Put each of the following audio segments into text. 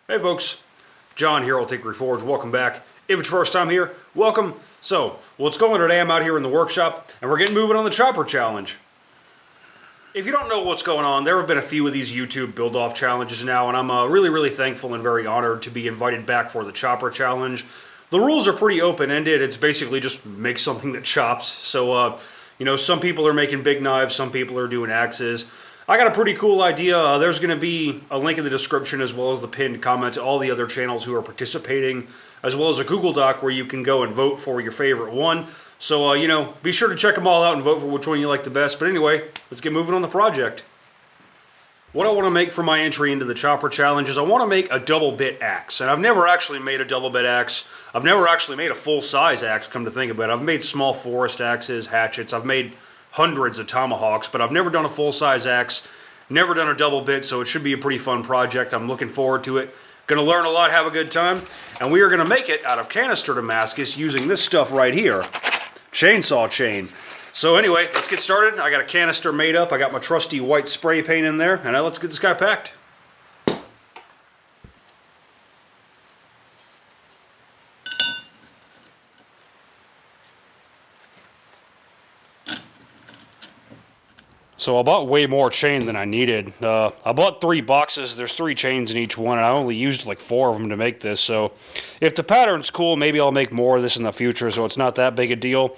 Hey folks, John here, I'll take Reforge. Welcome back. If it's your first time here, welcome. So, what's going today? I'm out here in the workshop and we're getting moving on the chopper challenge. If you don't know what's going on, there have been a few of these YouTube build-off challenges now, and I'm really thankful and very honored to be invited back for the chopper challenge. The rules are pretty open-ended. It's basically just make something that chops. So, some people are making big knives, some people are doing axes. I got a pretty cool idea. There's going to be a link in the description as well as the pinned comment to all the other channels who are participating, as well as a Google Doc where you can go and vote for your favorite one. So, be sure to check them all out and vote for which one you like the best. But anyway, let's get moving on the project. What I want to make for my entry into the chopper challenge is I want to make a double bit axe. And I've never actually made a double bit axe. I've never actually made a full-size axe, come to think of it. I've made small forest axes, hatchets. I've made hundreds of tomahawks, but I've never done a full-size axe, never done a double bit, so it should be a pretty fun project. I'm looking forward to it. Gonna learn a lot, have a good time, and we are gonna make it out of canister Damascus using this stuff right here, chainsaw chain. So anyway, let's get started. I got a canister made up, I got my trusty white spray paint in there, and now let's get this guy packed. So I bought way more chain than I needed. I bought 3 boxes. There's 3 chains in each one, and I only used like 4 of them to make this. So if the pattern's cool, maybe I'll make more of this in the future, so it's not that big a deal.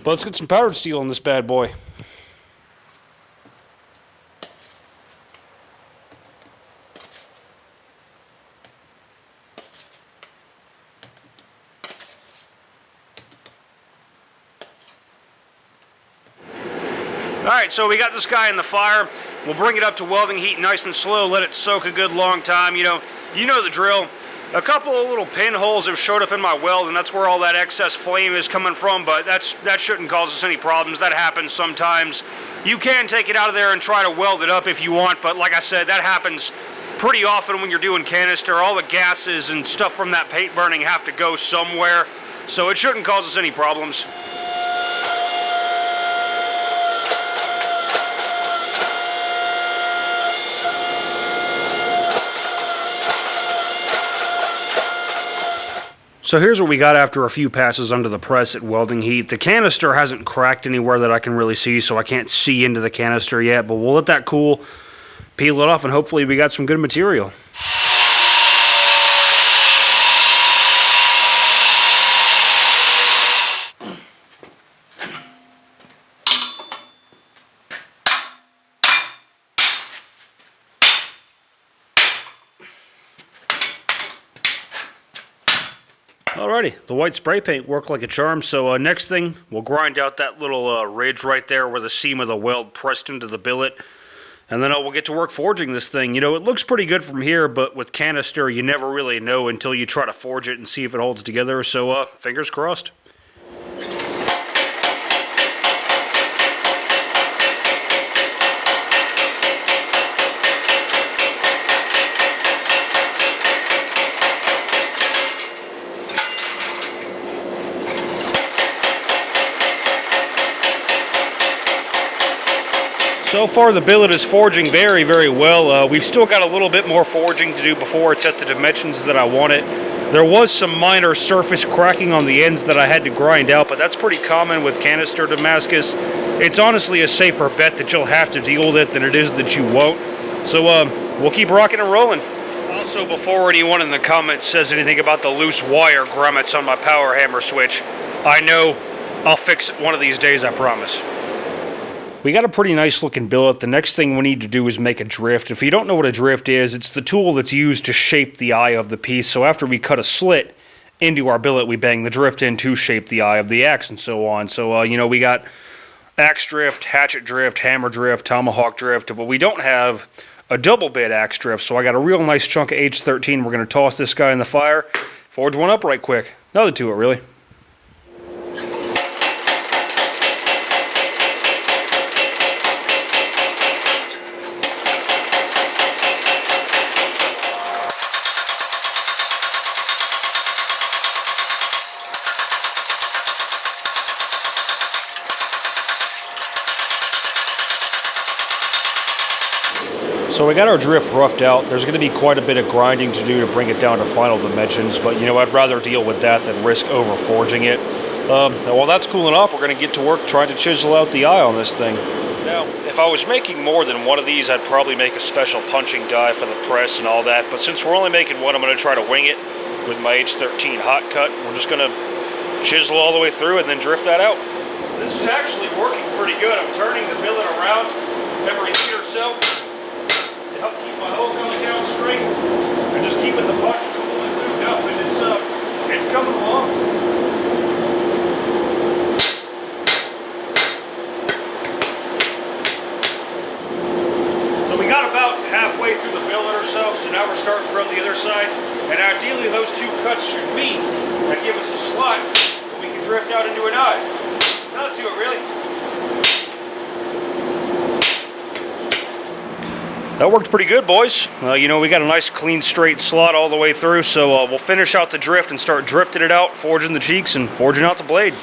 But let's get some powdered steel in this bad boy. Alright, so we got this guy in the fire. We'll bring it up to welding heat nice and slow, let it soak a good long time. You know the drill. A couple of little pinholes have showed up in my weld, and that's where all that excess flame is coming from, but that shouldn't cause us any problems. That happens sometimes. You can take it out of there and try to weld it up if you want, but like I said, that happens pretty often when you're doing canister. All the gases and stuff from that paint burning have to go somewhere, so it shouldn't cause us any problems. So here's what we got after a few passes under the press at welding heat. The canister hasn't cracked anywhere that I can really see, so I can't see into the canister yet, but we'll let that cool, peel it off, and hopefully we got some good material. Alrighty, the white spray paint worked like a charm, so next thing, we'll grind out that little ridge right there where the seam of the weld pressed into the billet, and then we'll get to work forging this thing. You know, it looks pretty good from here, but with canister, you never really know until you try to forge it and see if it holds together, so fingers crossed. So far the billet is forging very well. We've still got a little bit more forging to do before it's at the dimensions that I want it. There was some minor surface cracking on the ends that I had to grind out, but that's pretty common with canister Damascus. It's honestly a safer bet that you'll have to deal with it than it is that you won't. So we'll keep rocking and rolling. Also, before anyone in the comments says anything about the loose wire grommets on my power hammer switch, I know I'll fix it one of these days, I promise. We got a pretty nice looking billet. The next thing we need to do is make a drift. If you don't know what a drift is, it's the tool that's used to shape the eye of the piece. So after we cut a slit into our billet, we bang the drift in to shape the eye of the axe and so on. So, we got axe drift, hatchet drift, hammer drift, tomahawk drift, but we don't have a double bit axe drift. So I got a real nice chunk of H13. We're going to toss this guy in the fire, forge one up right quick. Nothing to it, really. So we got our drift roughed out. There's going to be quite a bit of grinding to do to bring it down to final dimensions, but you know, I'd rather deal with that than risk over forging it. While that's cooling off, we're going to get to work trying to chisel out the eye on this thing. Now, if I was making more than one of these, I'd probably make a special punching die for the press and all that, but since we're only making one, I'm going to try to wing it with my H13 hot cut. We're just going to chisel all the way through and then drift that out. This is actually working pretty good. I'm turning the billet around every feet or so to help keep my hole coming down straight and just keeping the punch fully lubed up, and it's coming along. So we got about halfway through the billet or so now we're starting from the other side, and ideally those two cuts should meet and give us a slot that we can drift out into an eye. Not to it really. That worked pretty good, boys. You know, we got a nice clean straight slot all the way through, so we'll finish out the drift and start drifting it out, forging the cheeks and forging out the blade.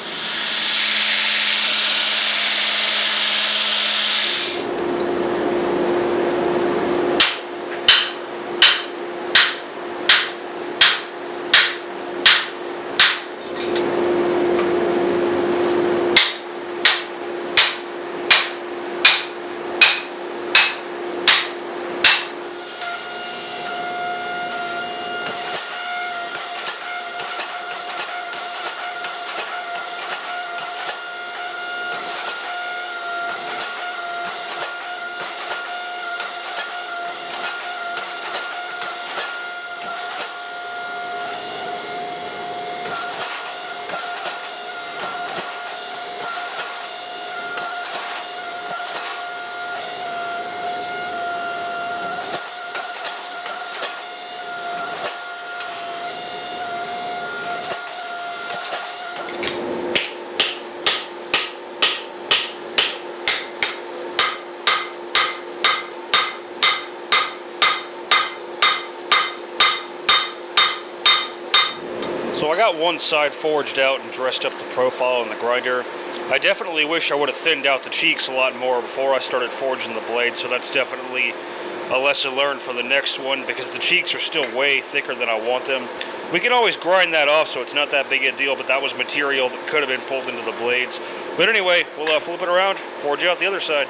So I got one side forged out and dressed up the profile in the grinder. I definitely wish I would have thinned out the cheeks a lot more before I started forging the blade, so that's definitely a lesson learned for the next one, because the cheeks are still way thicker than I want them. We can always grind that off, so it's not that big a deal, but that was material that could have been pulled into the blades. But anyway, we'll flip it around, forge out the other side.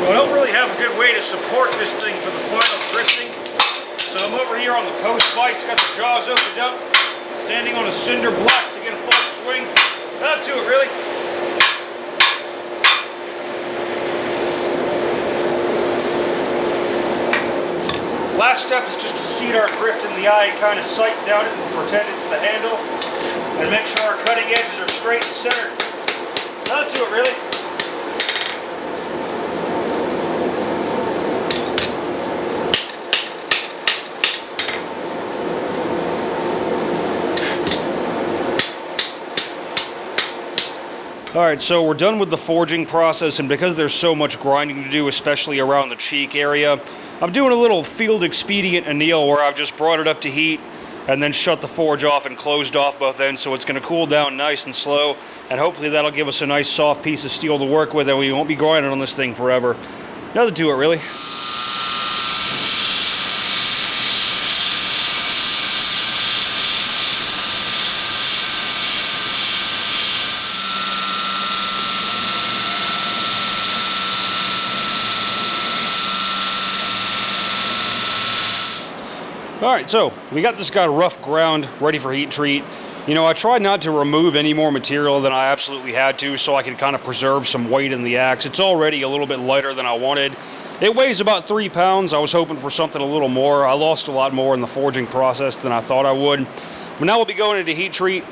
I don't really have a good way to support this thing for the final drifting, so I'm over here on the post vise, got the jaws opened up, standing on a cinder block to get a full swing. Not to it really. Last step is just to seat our drift in the eye and kind of sight down it and pretend it's the handle, and make sure our cutting edges are straight and centered. Not to it really. Alright, so we're done with the forging process, and because there's so much grinding to do, especially around the cheek area, I'm doing a little field expedient anneal where I've just brought it up to heat and then shut the forge off and closed off both ends, so it's going to cool down nice and slow, and hopefully that'll give us a nice soft piece of steel to work with, and we won't be grinding on this thing forever. Nothing to it really. Alright, so we got this guy rough ground, ready for heat treat. You know, I tried not to remove any more material than I absolutely had to, so I could kind of preserve some weight in the axe. It's already a little bit lighter than I wanted. It weighs about 3 pounds. I was hoping for something a little more. I lost a lot more in the forging process than I thought I would. But now we'll be going into heat treat.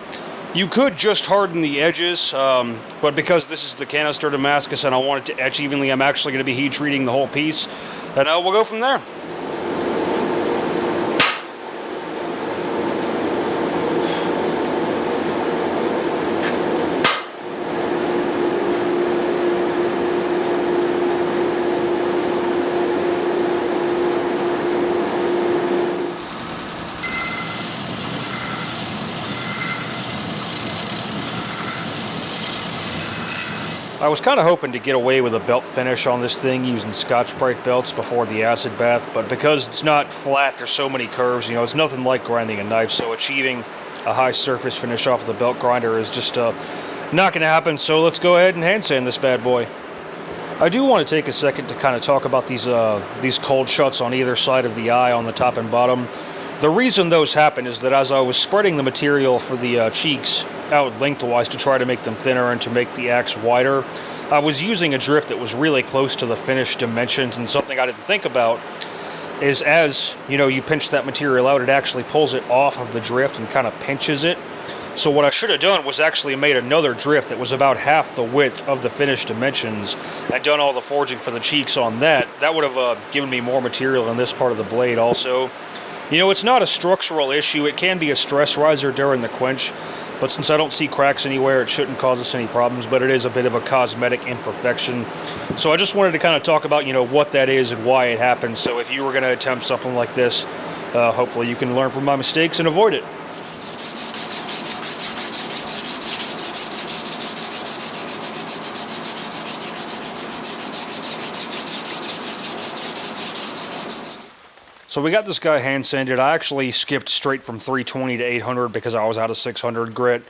You could just harden the edges, but because this is the canister Damascus and I want it to etch evenly, I'm actually going to be heat treating the whole piece. And we'll go from there. I was kind of hoping to get away with a belt finish on this thing using Scotch-Brite belts before the acid bath, but because it's not flat, there's so many curves, it's nothing like grinding a knife, so achieving a high surface finish off of the belt grinder is just not going to happen, so let's go ahead and hand sand this bad boy. I do want to take a second to kind of talk about these cold shuts on either side of the eye on the top and bottom. The reason those happen is that as I was spreading the material for the cheeks out lengthwise to try to make them thinner and to make the axe wider, I was using a drift that was really close to the finished dimensions, and something I didn't think about is as you pinch that material out, it actually pulls it off of the drift and kind of pinches it. So what I should have done was actually made another drift that was about half the width of the finished dimensions and done all the forging for the cheeks on that. That would have given me more material in this part of the blade also. It's not a structural issue. It can be a stress riser during the quench, but since I don't see cracks anywhere, it shouldn't cause us any problems, but it is a bit of a cosmetic imperfection. So I just wanted to kind of talk about, what that is and why it happens. So if you were going to attempt something like this, hopefully you can learn from my mistakes and avoid it. So we got this guy hand sanded. I actually skipped straight from 320 to 800 because I was out of 600 grit.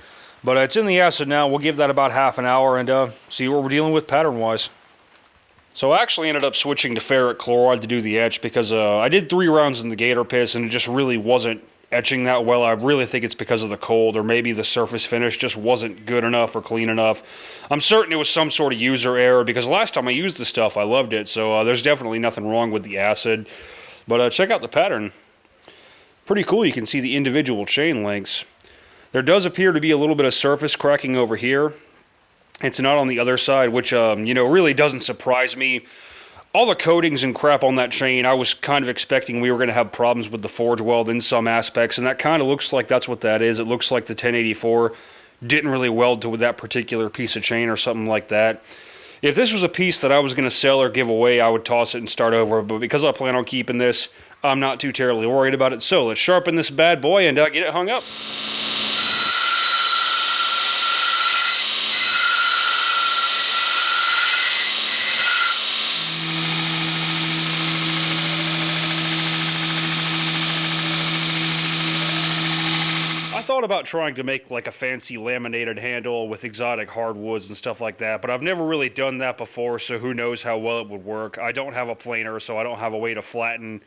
But it's in the acid now. We'll give that about half an hour and see what we're dealing with pattern-wise. So I actually ended up switching to ferric chloride to do the etch because I did 3 rounds in the gator piss and it just really wasn't etching that well. I really think it's because of the cold, or maybe the surface finish just wasn't good enough or clean enough. I'm certain it was some sort of user error because last time I used the stuff I loved it, so there's definitely nothing wrong with the acid. But check out the pattern. Pretty cool. You can see the individual chain lengths. There does appear to be a little bit of surface cracking over here. It's not on the other side, which really doesn't surprise me. All the coatings and crap on that chain, I was kind of expecting we were going to have problems with the forge weld in some aspects, and that kind of looks like that's what that is. It looks like the 1084 didn't really weld to that particular piece of chain or something like that. If this was a piece that I was going to sell or give away, I would toss it and start over, but because I plan on keeping this, I'm not too terribly worried about it. So let's sharpen this bad boy and get it hung up. I thought about trying to make like a fancy laminated handle with exotic hardwoods and stuff like that, but I've never really done that before, so who knows how well it would work. I don't have a planer, so I don't have a way to flatten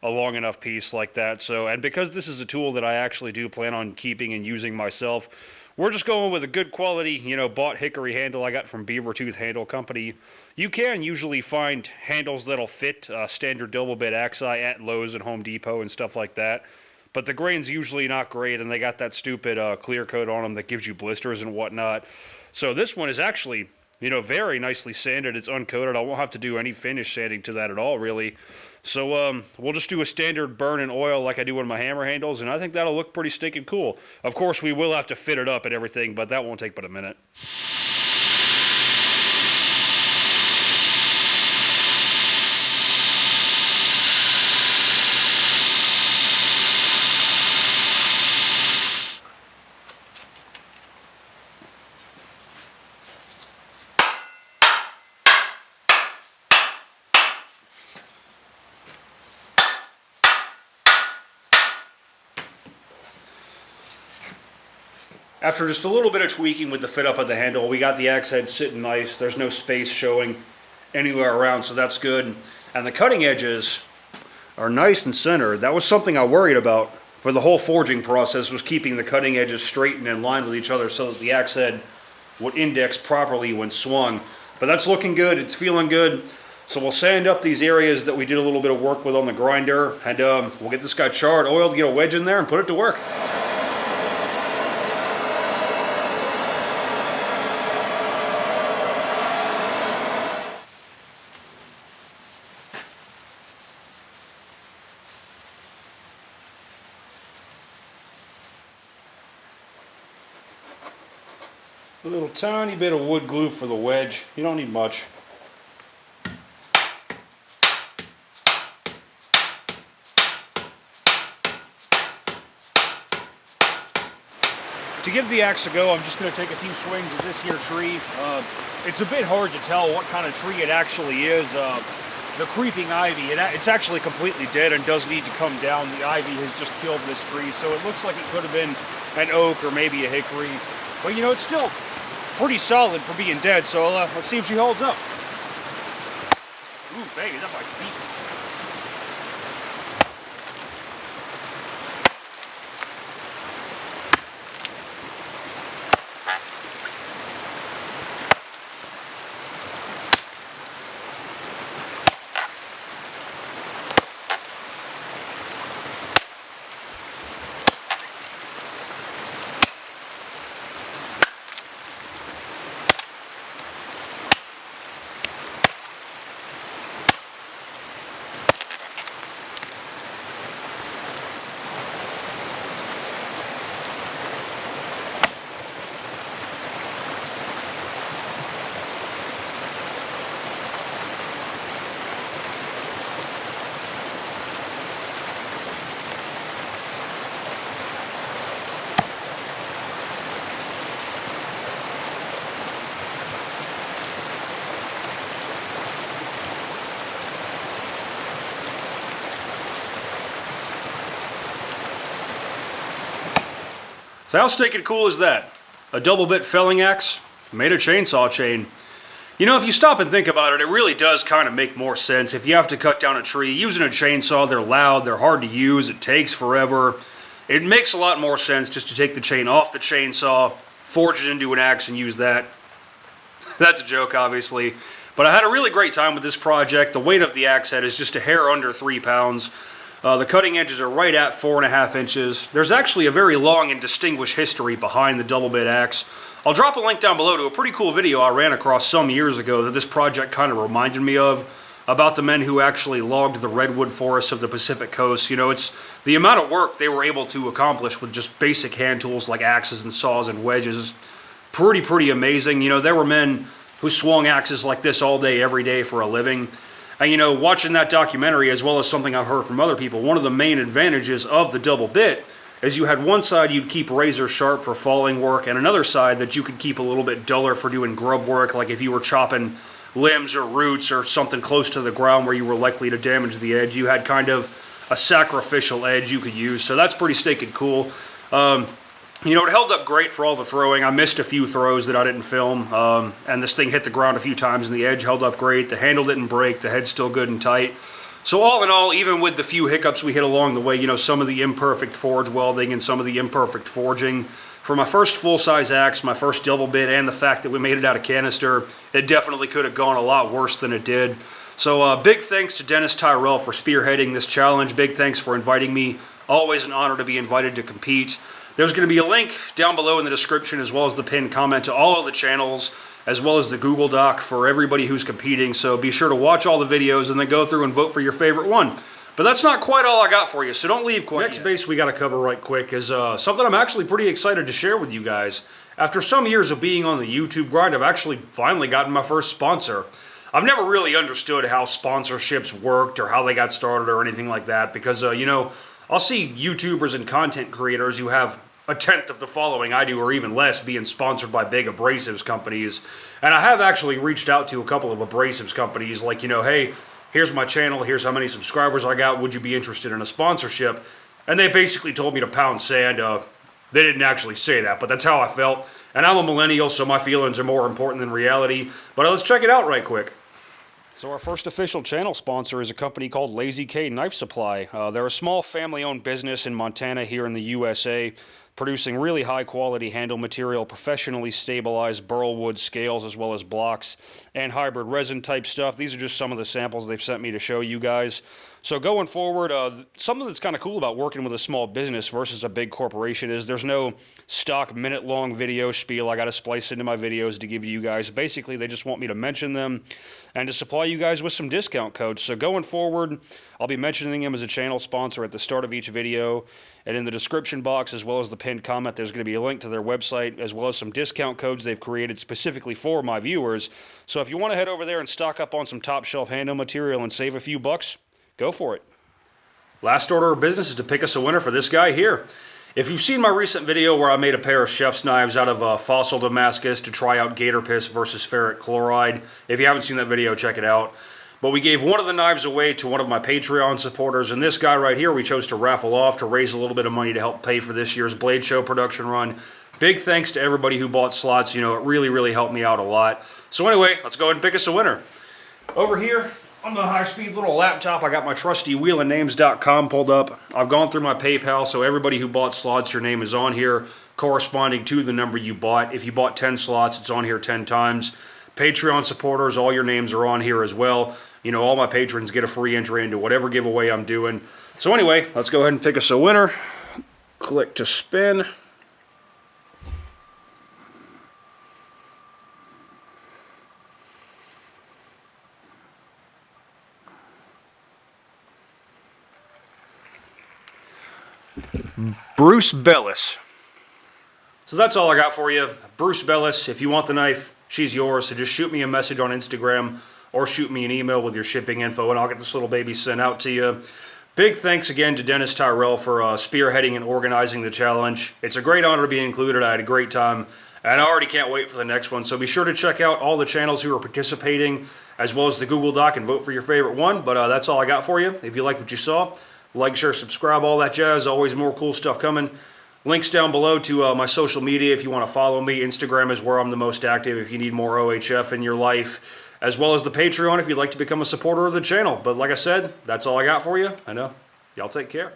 a long enough piece like that. So, and because this is a tool that I actually do plan on keeping and using myself, we're just going with a good quality, bought hickory handle I got from Beavertooth Handle Company. You can usually find handles that'll fit standard double bit axe at Lowe's and Home Depot and stuff like that. But the grain's usually not great, and they got that stupid clear coat on them that gives you blisters and whatnot. So this one is actually, very nicely sanded. It's uncoated. I won't have to do any finish sanding to that at all, really. So we'll just do a standard burn in oil like I do on my hammer handles, and I think that'll look pretty stinking cool. Of course, we will have to fit it up and everything, but that won't take but a minute. After just a little bit of tweaking with the fit up of the handle, we got the axe head sitting nice. There's no space showing anywhere around, so that's good. And the cutting edges are nice and centered. That was something I worried about for the whole forging process, was keeping the cutting edges straight and in line with each other so that the axe head would index properly when swung. But that's looking good. It's feeling good. So we'll sand up these areas that we did a little bit of work with on the grinder, and we'll get this guy charred, oiled, get a wedge in there, and put it to work. A little tiny bit of wood glue for the wedge. You don't need much. To give the axe a go, I'm just going to take a few swings at this here tree. It's a bit hard to tell what kind of tree it actually is. The creeping ivy, it's actually completely dead and does need to come down. The ivy has just killed this tree, so it looks like it could have been an oak or maybe a hickory. But you know, it's still pretty solid for being dead, so let's see if she holds up. Ooh, baby, that bites deep. So how stinking cool is that? A double bit felling axe made of chainsaw chain. You know, if you stop and think about it, it really does kind of make more sense. If you have to cut down a tree using a chainsaw, they're loud, they're hard to use, it takes forever. It makes a lot more sense just to take the chain off the chainsaw, forge it into an axe and use that. That's a joke, obviously. But I had a really great time with this project. The weight of the axe head is just a hair under 3 pounds. The cutting edges are right at 4.5 inches. There's actually a very long and distinguished history behind the double bit axe. I'll drop a link down below to a pretty cool video I ran across some years ago that this project kind of reminded me of, about the men who actually logged the redwood forests of the Pacific coast. You know, it's the amount of work they were able to accomplish with just basic hand tools like axes and saws and wedges. Pretty amazing. You know, there were men who swung axes like this all day, every day for a living. And you know, watching that documentary, as well as something I've heard from other people, one of the main advantages of the double bit is you had one side you'd keep razor sharp for falling work, and another side that you could keep a little bit duller for doing grub work, like if you were chopping limbs or roots or something close to the ground where you were likely to damage the edge. You had kind of a sacrificial edge you could use, so that's pretty stinking cool. You know, it held up great for all the throwing. I missed a few throws that I didn't film, and this thing hit the ground a few times, and the edge held up great. The handle didn't break. The head's still good and tight. So all in all, even with the few hiccups we hit along the way, you know, some of the imperfect forge welding and some of the imperfect forging, for my first full-size axe, my first double bit, and the fact that we made it out of canister, it definitely could have gone a lot worse than it did. So big thanks to Dennis Tyrell for spearheading this challenge. Big thanks for inviting me. Always an honor to be invited to compete. There's going to be a link down below in the description, as well as the pinned comment, to all of the channels, as well as the Google Doc for everybody who's competing. So be sure to watch all the videos and then go through and vote for your favorite one. But that's not quite all I got for you, so don't leave quite yet. Next base we got to cover right quick is something I'm actually pretty excited to share with you guys. After some years of being on the YouTube grind, I've actually finally gotten my first sponsor. I've never really understood how sponsorships worked or how they got started or anything like that, because, you know, I'll see YouTubers and content creators who have a tenth of the following I do, or even less, being sponsored by big abrasives companies. And I have actually reached out to a couple of abrasives companies, like, you know, hey, here's my channel, here's how many subscribers I got, would you be interested in a sponsorship? And they basically told me to pound sand. They didn't actually say that, but that's how I felt. And I'm a millennial, so my feelings are more important than reality. But let's check it out right quick. So our first official channel sponsor is a company called Lazy K Knife Supply. They're a small family-owned business in Montana here in the USA, producing really high-quality handle material, professionally stabilized burl wood scales, as well as blocks and hybrid resin-type stuff. These are just some of the samples they've sent me to show you guys. So going forward, something that's kind of cool about working with a small business versus a big corporation is there's no stock minute-long video spiel I got to splice into my videos to give you guys. Basically, they just want me to mention them and to supply you guys with some discount codes. So going forward, I'll be mentioning them as a channel sponsor at the start of each video. And in the description box, as well as the pinned comment, there's going to be a link to their website, as well as some discount codes they've created specifically for my viewers. So if you want to head over there and stock up on some top-shelf handle material and save a few bucks, go for it. Last order of business is to pick us a winner for this guy here. If you've seen my recent video where I made a pair of chef's knives out of fossil Damascus to try out gator piss versus ferric chloride, if you haven't seen that video, check it out. But we gave one of the knives away to one of my Patreon supporters, and this guy right here we chose to raffle off to raise a little bit of money to help pay for this year's Blade Show production run. Big thanks to everybody who bought slots. You know, it really helped me out a lot. So anyway, let's go ahead and pick us a winner. Over here on the high-speed little laptop, I got my trusty wheelandnames.com pulled up. I've gone through my PayPal, so everybody who bought slots, your name is on here corresponding to the number you bought. If you bought 10 slots, it's on here 10 times. Patreon supporters, all your names are on here as well. You know, all my patrons get a free entry into whatever giveaway I'm doing. So anyway, let's go ahead and pick us a winner. Click to spin. Bruce Bellis. So that's all I got for you. Bruce Bellis, if you want the knife, she's yours. So just shoot me a message on Instagram or shoot me an email with your shipping info and I'll get this little baby sent out to you. Big thanks again to Dennis Tyrell for spearheading and organizing the challenge. It's a great honor to be included. I had a great time and I already can't wait for the next one. So be sure to check out all the channels who are participating as well as the Google Doc and vote for your favorite one. But that's all I got for you. If you like what you saw, like, share, subscribe, all that jazz. Always more cool stuff coming. Links down below to my social media if you want to follow me. Instagram is where I'm the most active if you need more OHF in your life, as well as the Patreon if you'd like to become a supporter of the channel. But like I said, that's all I got for you. I know. Y'all take care.